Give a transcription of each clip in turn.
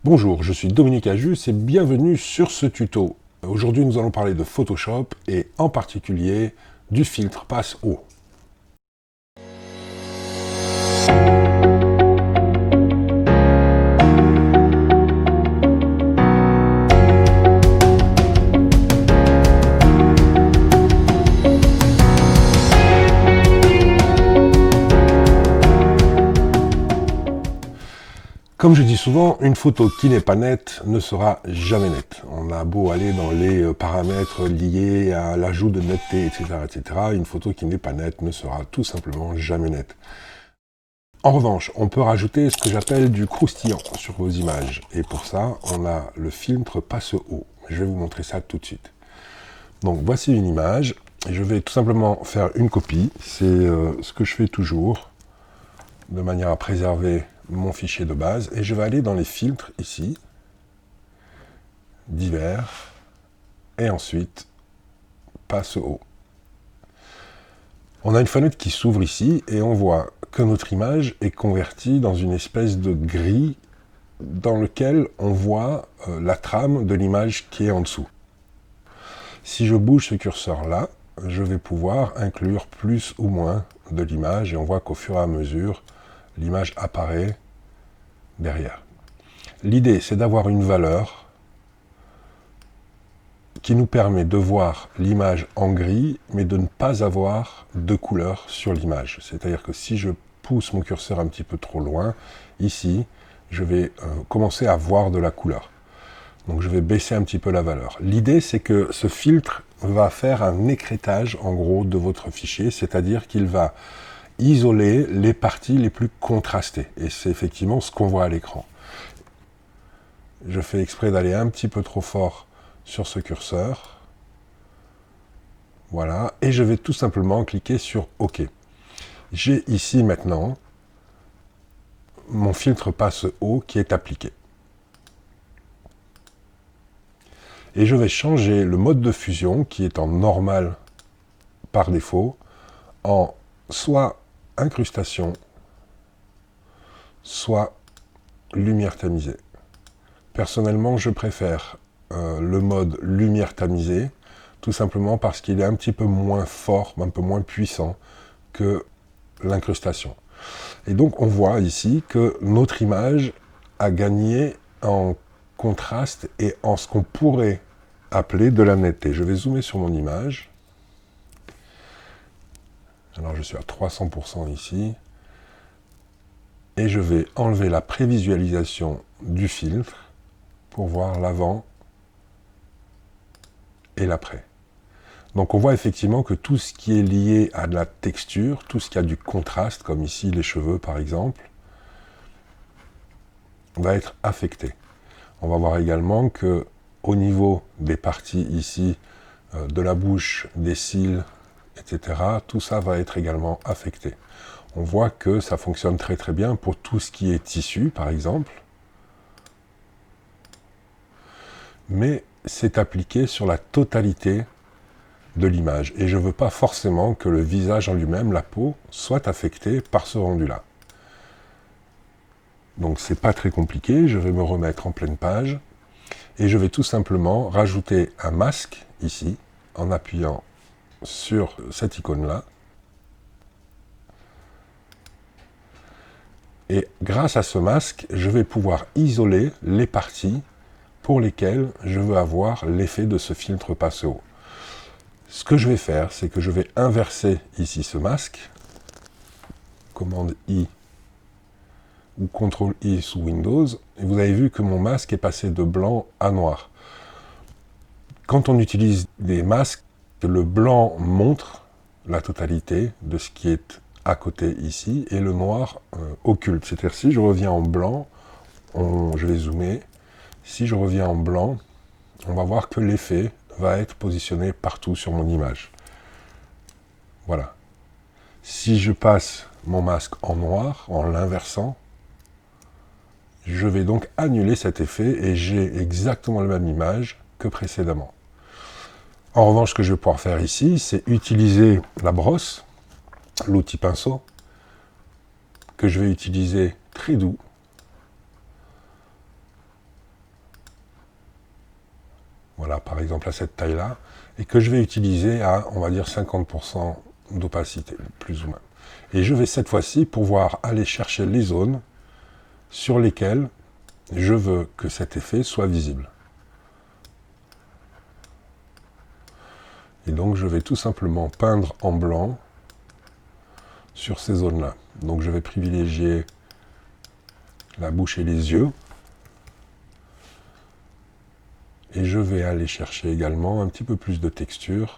Bonjour, je suis Dominique Ajus et bienvenue sur ce tuto. Aujourd'hui nous allons parler de Photoshop et en particulier du filtre Passe Haut. Comme je dis souvent, une photo qui n'est pas nette ne sera jamais nette. On a beau aller dans les paramètres liés à l'ajout de netteté, etc., etc., une photo qui n'est pas nette ne sera tout simplement jamais nette. En revanche, on peut rajouter ce que j'appelle du croustillant sur vos images. Et pour ça, on a le filtre Passe Haut. Je vais vous montrer ça tout de suite. Donc voici une image. Je vais tout simplement faire une copie. C'est ce que je fais toujours, de manière à préserver mon fichier de base, et je vais aller dans les filtres ici, divers, et ensuite Passe Haut. On a une fenêtre qui s'ouvre ici et on voit que notre image est convertie dans une espèce de gris dans lequel on voit la trame de l'image qui est en dessous. Si je bouge ce curseur là, je vais pouvoir inclure plus ou moins de l'image et on voit qu'au fur et à mesure l'image apparaît derrière. L'idée, c'est d'avoir une valeur qui nous permet de voir l'image en gris, mais de ne pas avoir de couleur sur l'image. C'est-à-dire que si je pousse mon curseur un petit peu trop loin, ici, je vais commencer à voir de la couleur. Donc je vais baisser un petit peu la valeur. L'idée, c'est que ce filtre va faire un écrêtage, en gros, de votre fichier, c'est-à-dire qu'il va isoler les parties les plus contrastées. Et c'est effectivement ce qu'on voit à l'écran. Je fais exprès d'aller un petit peu trop fort sur ce curseur. Voilà. Et je vais tout simplement cliquer sur OK. J'ai ici maintenant mon filtre Passe Haut qui est appliqué. Et je vais changer le mode de fusion qui est en normal par défaut en soit incrustation, soit lumière tamisée. Personnellement, je préfère le mode lumière tamisée, tout simplement parce qu'il est un petit peu moins fort, un peu moins puissant que l'incrustation. Et donc on voit ici que notre image a gagné en contraste et en ce qu'on pourrait appeler de la netteté. Je vais zoomer sur mon image. Alors je suis à 300% ici. Et je vais enlever la prévisualisation du filtre pour voir l'avant et l'après. Donc on voit effectivement que tout ce qui est lié à de la texture, tout ce qui a du contraste, comme ici les cheveux par exemple, va être affecté. On va voir également que au niveau des parties ici, de la bouche, des cils, etc., tout ça va être également affecté. On voit que ça fonctionne très très bien pour tout ce qui est tissu, par exemple. Mais c'est appliqué sur la totalité de l'image. Et je ne veux pas forcément que le visage en lui-même, la peau, soit affecté par ce rendu-là. Donc c'est pas très compliqué, je vais me remettre en pleine page. Et je vais tout simplement rajouter un masque, ici, en appuyant sur cette icône-là. Et grâce à ce masque, je vais pouvoir isoler les parties pour lesquelles je veux avoir l'effet de ce filtre Passe Haut. Ce que je vais faire, c'est que je vais inverser ici ce masque, commande I ou CTRL I sous Windows, et vous avez vu que mon masque est passé de blanc à noir. Quand on utilise des masques, le blanc montre la totalité de ce qui est à côté ici, et le noir occulte. C'est-à-dire si je reviens en blanc, je vais zoomer, si je reviens en blanc, on va voir que l'effet va être positionné partout sur mon image. Voilà. Si je passe mon masque en noir, en l'inversant, je vais donc annuler cet effet et j'ai exactement la même image que précédemment. En revanche, ce que je vais pouvoir faire ici, c'est utiliser la brosse, l'outil pinceau, que je vais utiliser très doux, voilà, par exemple à cette taille-là, et que je vais utiliser à, on va dire, 50% d'opacité, plus ou moins. Et je vais cette fois-ci pouvoir aller chercher les zones sur lesquelles je veux que cet effet soit visible. Et donc je vais tout simplement peindre en blanc sur ces zones-là. Donc je vais privilégier la bouche et les yeux. Et je vais aller chercher également un petit peu plus de texture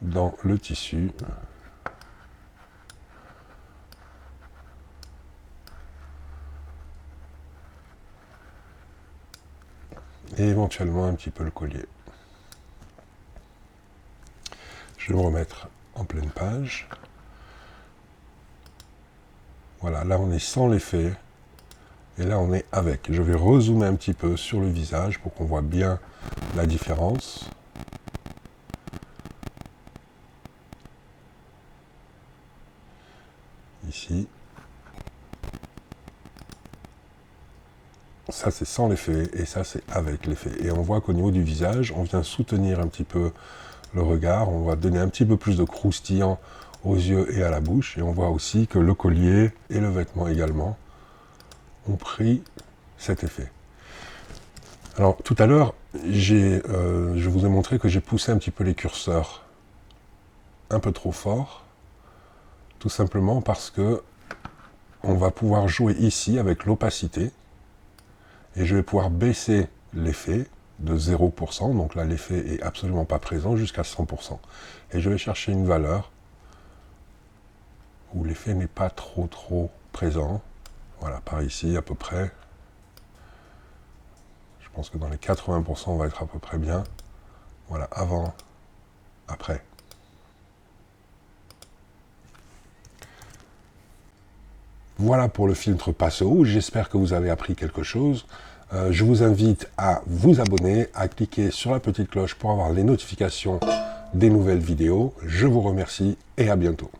dans le tissu. Et éventuellement un petit peu le collier. Je vais me remettre en pleine page. Voilà, là on est sans l'effet. Et là on est avec. Je vais rezoomer un petit peu sur le visage pour qu'on voit bien la différence. Ici. Ça c'est sans l'effet et ça c'est avec l'effet. Et on voit qu'au niveau du visage, on vient soutenir un petit peu le regard, on va donner un petit peu plus de croustillant aux yeux et à la bouche. Et on voit aussi que le collier et le vêtement également ont pris cet effet. Alors tout à l'heure, je vous ai montré que j'ai poussé un petit peu les curseurs un peu trop fort, tout simplement parce que on va pouvoir jouer ici avec l'opacité et je vais pouvoir baisser l'effet de 0%, donc là l'effet est absolument pas présent, jusqu'à 100%. Et je vais chercher une valeur où l'effet n'est pas trop présent. Voilà, par ici à peu près. Je pense que dans les 80% on va être à peu près bien. Voilà, avant, après. Voilà pour le filtre Passo. J'espère que vous avez appris quelque chose. Je vous invite à vous abonner, à cliquer sur la petite cloche pour avoir les notifications des nouvelles vidéos. Je vous remercie et à bientôt.